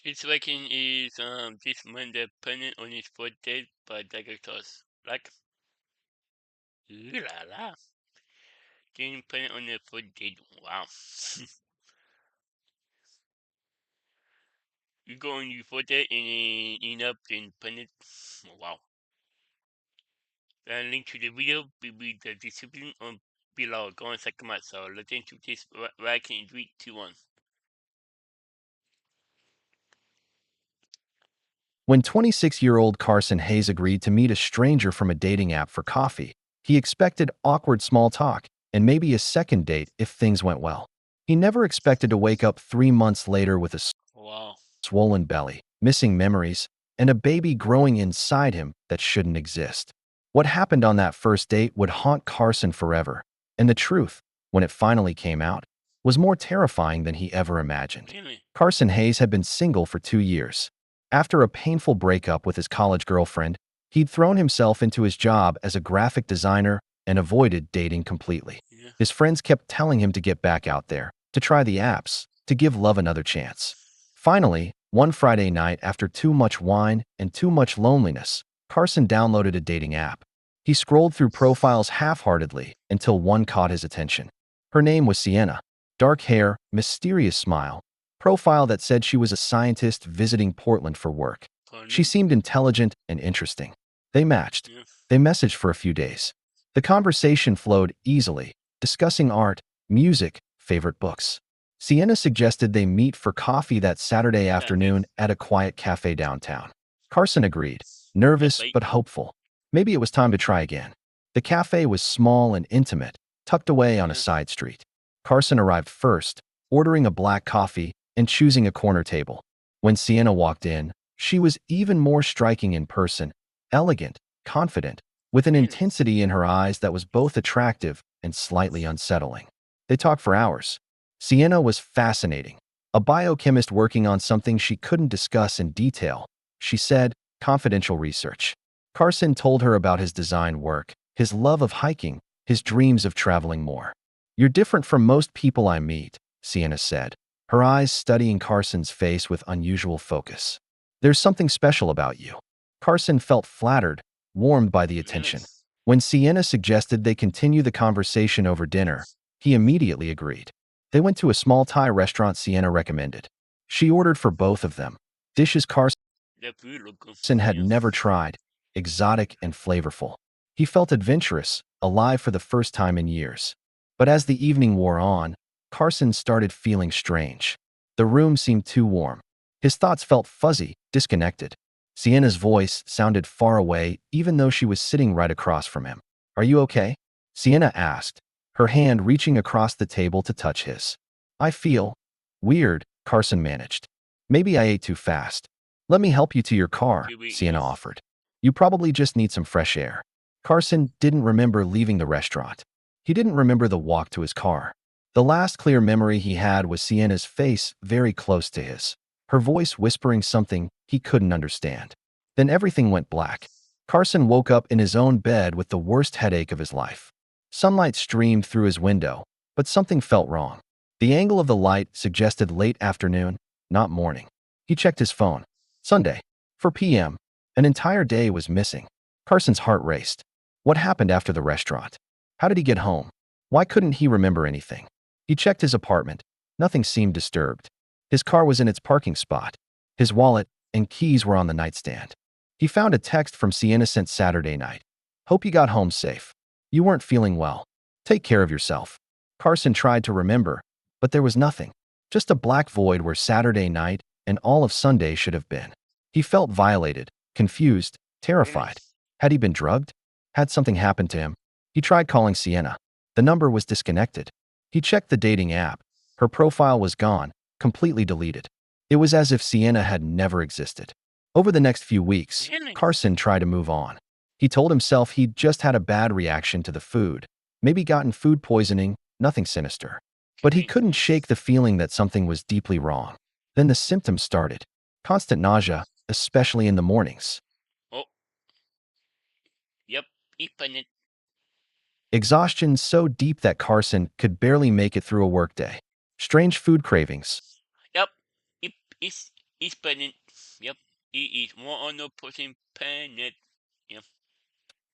His ranking is this man dependent on his birthday by directors. Like, ooh la la. Dependent on the birthday. Wow. You go on your birthday and end up independent. Wow. The link to the video will be the description on below. Go and check them out. So let's into this ranking in 3, 2, 1. When 26-year-old Carson Hayes agreed to meet a stranger from a dating app for coffee, he expected awkward small talk and maybe a second date if things went well. He never expected to wake up 3 months later with a Wow. swollen belly, missing memories, and a baby growing inside him that shouldn't exist. What happened on that first date would haunt Carson forever, and the truth, when it finally came out, was more terrifying than he ever imagined. Really? Carson Hayes had been single for 2 years. After a painful breakup with his college girlfriend, he'd thrown himself into his job as a graphic designer and avoided dating completely. Yeah. His friends kept telling him to get back out there, to try the apps, to give love another chance. Finally, one Friday night after too much wine and too much loneliness, Carson downloaded a dating app. He scrolled through profiles half-heartedly until one caught his attention. Her name was Sienna. Dark hair, mysterious smile, profile that said she was a scientist visiting Portland for work. She seemed intelligent and interesting. They matched. Yeah. They messaged for a few days. The conversation flowed easily, discussing art, music, favorite books. Sienna suggested they meet for coffee that Saturday afternoon at a quiet cafe downtown. Carson agreed, nervous but hopeful. Maybe it was time to try again. The cafe was small and intimate, tucked away on a side street. Carson arrived first, ordering a black coffee and choosing a corner table. When Sienna walked in, she was even more striking in person, elegant, confident, with an intensity in her eyes that was both attractive and slightly unsettling. They talked for hours. Sienna was fascinating, a biochemist working on something she couldn't discuss in detail. She said, confidential research. Carson told her about his design work, his love of hiking, his dreams of traveling more. You're different from most people I meet, Sienna said, her eyes studying Carson's face with unusual focus. There's something special about you. Carson felt flattered, warmed by the attention. When Sienna suggested they continue the conversation over dinner, he immediately agreed. They went to a small Thai restaurant Sienna recommended. She ordered for both of them, dishes Carson had never tried, exotic and flavorful. He felt adventurous, alive for the first time in years. But as the evening wore on, Carson started feeling strange. The room seemed too warm. His thoughts felt fuzzy, disconnected. Sienna's voice sounded far away even though she was sitting right across from him. Are you okay? Sienna asked, her hand reaching across the table to touch his. I feel weird, Carson managed. Maybe I ate too fast. Let me help you to your car, Sienna offered. You probably just need some fresh air. Carson didn't remember leaving the restaurant. He didn't remember the walk to his car. The last clear memory he had was Sienna's face very close to his, her voice whispering something he couldn't understand. Then everything went black. Carson woke up in his own bed with the worst headache of his life. Sunlight streamed through his window, but something felt wrong. The angle of the light suggested late afternoon, not morning. He checked his phone. Sunday, 4 p.m. An entire day was missing. Carson's heart raced. What happened after the restaurant? How did he get home? Why couldn't he remember anything? He checked his apartment. Nothing seemed disturbed. His car was in its parking spot. His wallet and keys were on the nightstand. He found a text from Sienna sent Saturday night. Hope you got home safe. You weren't feeling well. Take care of yourself. Carson tried to remember, but there was nothing. Just a black void where Saturday night and all of Sunday should have been. He felt violated, confused, terrified. Had he been drugged? Had something happened to him? He tried calling Sienna. The number was disconnected. He checked the dating app. Her profile was gone, completely deleted. It was as if Sienna had never existed. Over the next few weeks, Carson tried to move on. He told himself he'd just had a bad reaction to the food, maybe gotten food poisoning, nothing sinister. But he couldn't shake the feeling that something was deeply wrong. Then the symptoms started. Constant nausea, especially in the mornings. Oh. Yep. Infinite. Exhaustion so deep that Carson could barely make it through a workday. Strange food cravings. Yep. It's He's pregnant. Yep. He is 100% pregnant. Yep.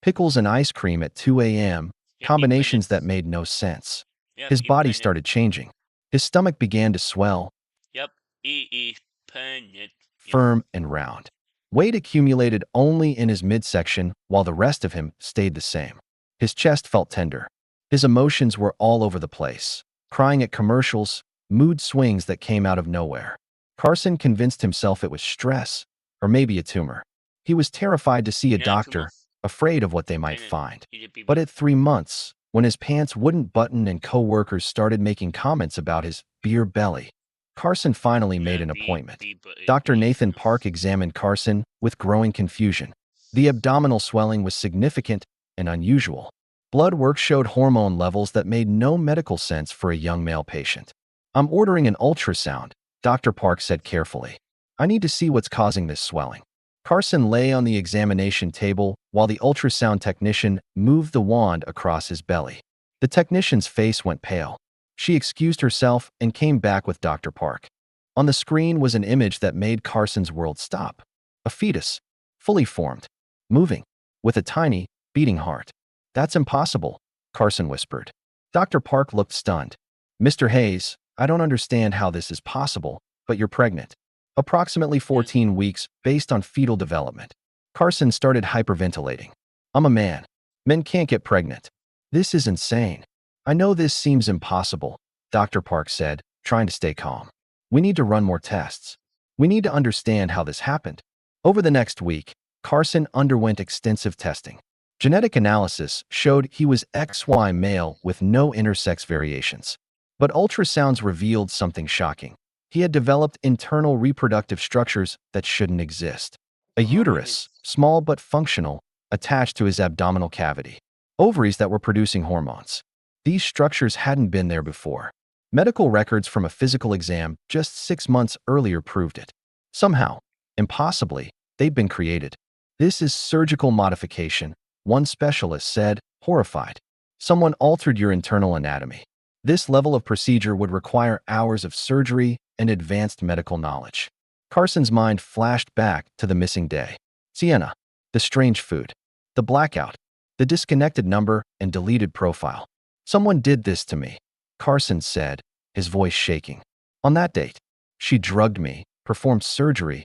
Pickles and ice cream at 2 a.m., Yep. He pregnant. combinations that made no sense. Yep. His He body pregnant. started changing. His stomach began to swell, Yep. He is pregnant. Yep. firm and round. Weight accumulated only in his midsection while the rest of him stayed the same. His chest felt tender. His emotions were all over the place, crying at commercials, mood swings that came out of nowhere. Carson convinced himself it was stress, or maybe a tumor. He was terrified to see a Yeah. Tumor. doctor, afraid of what they might Pregnant. find. He's a But baby. at 3 months, when his pants wouldn't button and coworkers started making comments about his beer belly, Carson finally made Yeah. an Be. appointment. Be. But. Dr. Be. Nathan Park examined Carson with growing confusion. The abdominal swelling was significant and unusual. Blood work showed hormone levels that made no medical sense for a young male patient. I'm ordering an ultrasound, Dr. Park said carefully. I need to see what's causing this swelling. Carson lay on the examination table while the ultrasound technician moved the wand across his belly. The technician's face went pale. She excused herself and came back with Dr. Park. On the screen was an image that made Carson's world stop. A fetus, fully formed, moving, with a tiny, beating heart. That's impossible, Carson whispered. Dr. Park looked stunned. Mr. Hayes, I don't understand how this is possible, but you're pregnant. Approximately Yeah. 14 weeks based on fetal development. Carson started hyperventilating. I'm a man. Men can't get pregnant. This is insane. I know this seems impossible, Dr. Park said, trying to stay calm. We need to run more tests. We need to understand how this happened. Over the next week, Carson underwent extensive testing. Genetic analysis showed he was XY male with no intersex variations. But ultrasounds revealed something shocking. He had developed internal reproductive structures that shouldn't exist. A Oh my uterus, goodness. small but functional, attached to his abdominal cavity. Ovaries that were producing hormones. These structures hadn't been there before. Medical records from a physical exam just 6 months earlier proved it. Somehow, impossibly, they'd been created. This is surgical modification, one specialist said, horrified. Someone altered your internal anatomy. This level of procedure would require hours of surgery and advanced medical knowledge. Carson's mind flashed back to the missing day. Sienna, the strange food, the blackout, the disconnected number and deleted profile. Someone did this to me, Carson said, his voice shaking. On that date, she drugged me, performed surgery,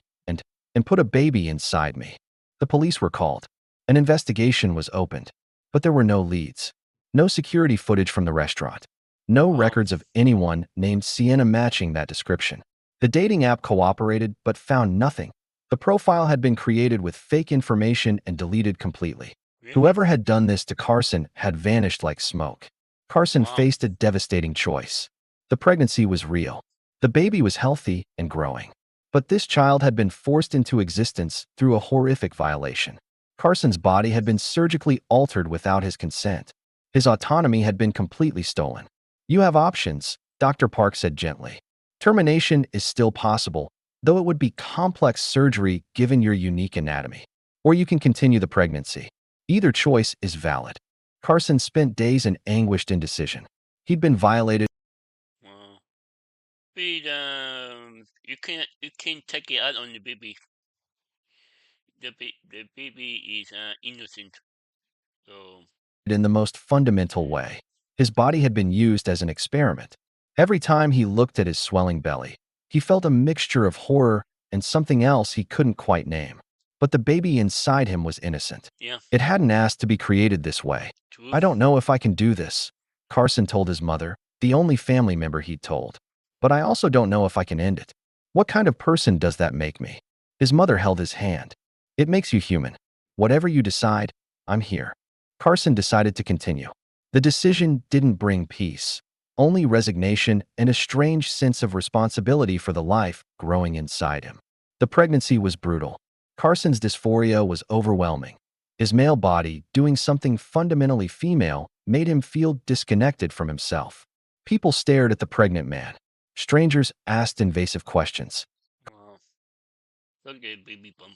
and put a baby inside me. The police were called. An investigation was opened, but there were no leads. No security footage from the restaurant. No Wow. records of anyone named Sienna matching that description. The dating app cooperated but found nothing. The profile had been created with fake information and deleted completely. Really? Whoever had done this to Carson had vanished like smoke. Carson Wow. faced a devastating choice. The pregnancy was real. The baby was healthy and growing. But this child had been forced into existence through a horrific violation. Carson's body had been surgically altered without his consent. His autonomy had been completely stolen. You have options, Dr. Park said gently. Termination is still possible, though it would be complex surgery given your unique anatomy. Or you can continue the pregnancy. Either choice is valid. Carson spent days in anguished indecision. He'd been violated. Wow. But you can't take it out on the baby. The baby is innocent. So In the most fundamental way. His body had been used as an experiment. Every time he looked at his swelling belly, he felt a mixture of horror and something else he couldn't quite name. But the baby inside him was innocent. yeah. It hadn't asked to be created this way. True. I don't know if I can do this, Carson told his mother, the only family member he'd told. But I also don't know if I can end it. What kind of person does that make me? His mother held his hand. It makes you human. Whatever you decide, I'm here. Carson decided to continue. The decision didn't bring peace, only resignation and a strange sense of responsibility for the life growing inside him. The pregnancy was brutal. Carson's dysphoria was overwhelming. His male body, doing something fundamentally female, made him feel disconnected from himself. People stared at the pregnant man. Strangers asked invasive questions. Wow. Look at the baby bump.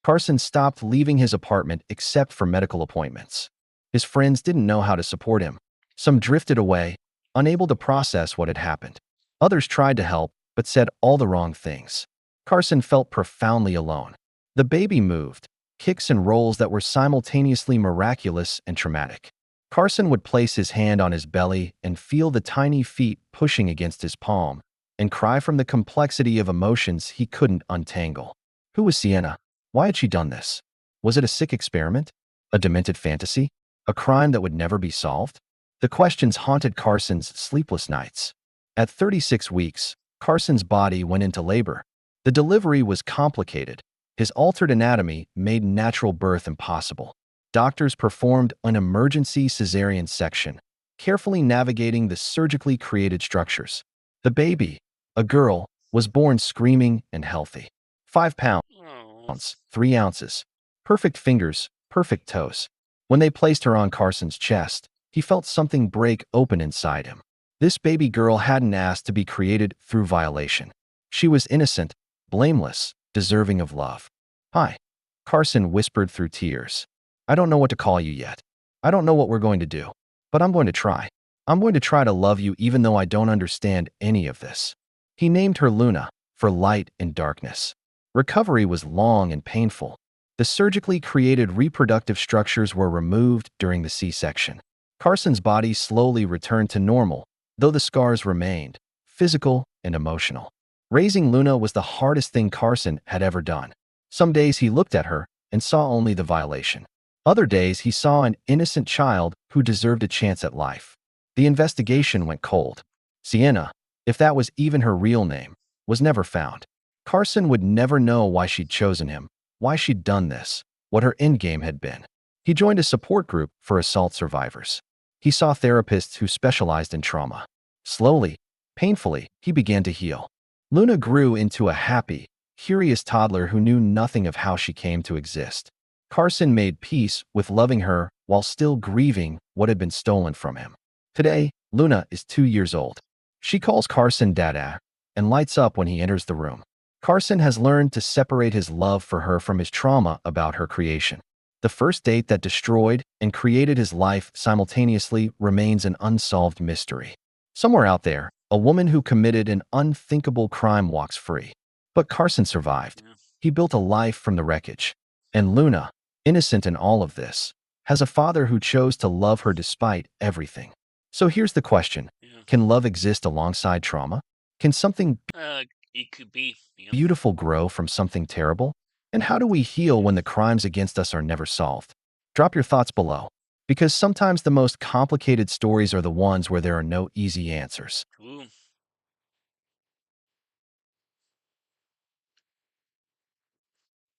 Carson stopped leaving his apartment except for medical appointments. His friends didn't know how to support him. Some drifted away, unable to Wow. process what had happened. Others tried to help, but said all the wrong things. Carson felt profoundly alone. The baby moved, kicks and rolls that were simultaneously miraculous and traumatic. Carson would place his hand on his belly and feel the tiny feet pushing against his palm, and cry from the complexity of emotions he couldn't untangle. Who was Sienna? Why had she done this? Was it a sick experiment? A demented fantasy? A crime that would never be solved? The questions haunted Carson's sleepless nights. At 36 weeks, Carson's body went into labor. The delivery was complicated. His altered anatomy made natural birth impossible. Doctors performed an emergency cesarean section, carefully navigating the surgically created structures. The baby, a girl, was born screaming and healthy. 5 pounds, Oh, 3 ounces. Perfect fingers, perfect toes. When they placed her on Carson's chest, he felt something break open inside him. This baby girl hadn't asked to be created through violation. She was innocent, blameless, deserving of love. Hi, Carson whispered through tears. I don't know what to call you yet. I don't know what we're going to do, but I'm going to try. I'm going to try to love you even though I don't understand any of this. He named her Luna, for light and darkness. Recovery was long and painful. The surgically created reproductive structures were removed during the C-section. Carson's body slowly returned to normal, though the scars remained, physical and emotional. Raising Luna was the hardest thing Carson had ever done. Some days he looked at her and saw only the violation. Other days he saw an innocent child who deserved a chance at life. The investigation went cold. Sienna, if that was even her real name, was never found. Carson would never know why she'd chosen him, why she'd done this, what her endgame had been. He joined a support group for assault survivors. He saw therapists who specialized in trauma. Slowly, painfully, he began to heal. Luna grew into a happy, curious toddler who knew nothing of how she came to exist. Carson made peace with loving her while still grieving what had been stolen from him. Today, Luna is 2 years old. She calls Carson Dada and lights up when he enters the room. Carson has learned to separate his love for her from his trauma about her creation. The first date that destroyed and created his life simultaneously remains an unsolved mystery. Somewhere out there, a woman who committed an unthinkable crime walks free. But Carson survived. yeah, He built a life from the wreckage. And Luna, innocent in all of this, has a father who chose to love her despite everything. So here's the question. yeah. Can love exist alongside trauma? Can something Uh, it could be, beautiful grow from something terrible? And how do we heal yeah. when the crimes against us are never solved? Drop your thoughts below. Because sometimes the most complicated stories are the ones where there are no easy answers. True.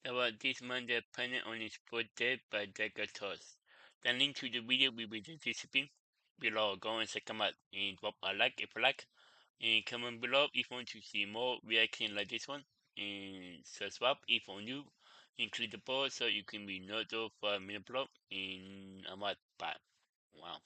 About this man that planet on his birthday by Degatos. The link to the video will be in the description below. Go and check them out and drop a like if you like. And comment below if you want to see more reaction like this one. And subscribe if you're new. And click the bell so you can be notified for a minute upload. And I'm out. Bye. Wow.